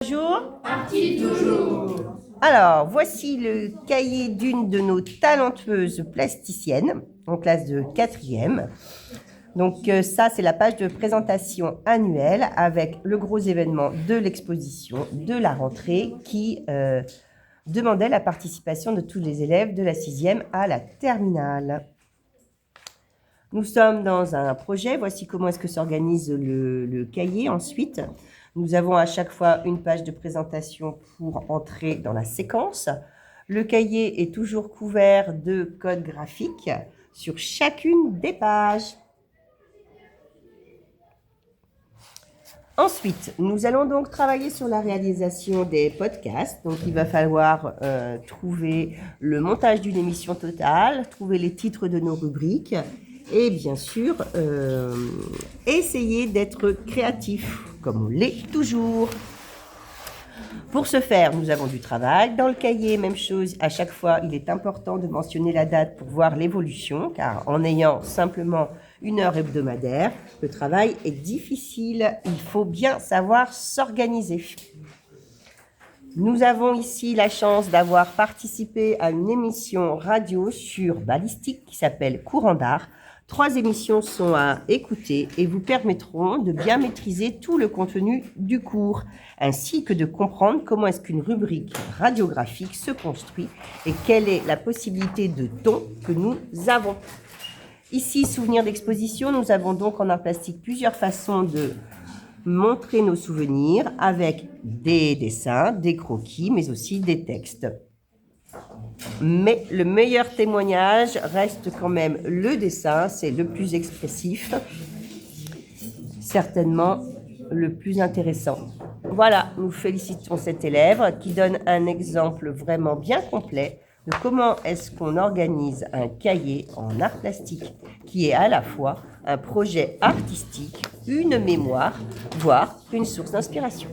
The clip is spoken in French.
Bonjour. Parti toujours. Alors, voici le cahier d'une de nos talentueuses plasticiennes en classe de 4e. Donc ça, c'est la page de présentation annuelle avec le gros événement de l'exposition de la rentrée qui demandait la participation de tous les élèves de la 6e à la terminale. Nous sommes dans un projet. Voici comment est-ce que s'organise le cahier ensuite. Nous avons à chaque fois une page de présentation pour entrer dans la séquence. Le cahier est toujours couvert de codes graphiques sur chacune des pages. Ensuite, nous allons donc travailler sur la réalisation des podcasts. Donc, il va falloir trouver le montage d'une émission totale, trouver les titres de nos rubriques et bien sûr, essayer d'être créatif, comme on l'est toujours. Pour ce faire, nous avons du travail. Dans le cahier, même chose, à chaque fois, il est important de mentionner la date pour voir l'évolution, car en ayant simplement une heure hebdomadaire, le travail est difficile. Il faut bien savoir s'organiser. Nous avons ici la chance d'avoir participé à une émission radio sur balistique qui s'appelle Courant d'art. 3 émissions sont à écouter et vous permettront de bien maîtriser tout le contenu du cours, ainsi que de comprendre comment est-ce qu'une rubrique radiographique se construit et quelle est la possibilité de ton que nous avons. Ici, souvenir d'exposition, nous avons donc en art plastique plusieurs façons de montrer nos souvenirs avec des dessins, des croquis, mais aussi des textes. Mais le meilleur témoignage reste quand même le dessin, c'est le plus expressif, certainement le plus intéressant. Voilà, nous félicitons cet élève qui donne un exemple vraiment bien complet de comment est-ce qu'on organise un cahier en art plastique qui est à la fois un projet artistique, une mémoire, voire une source d'inspiration.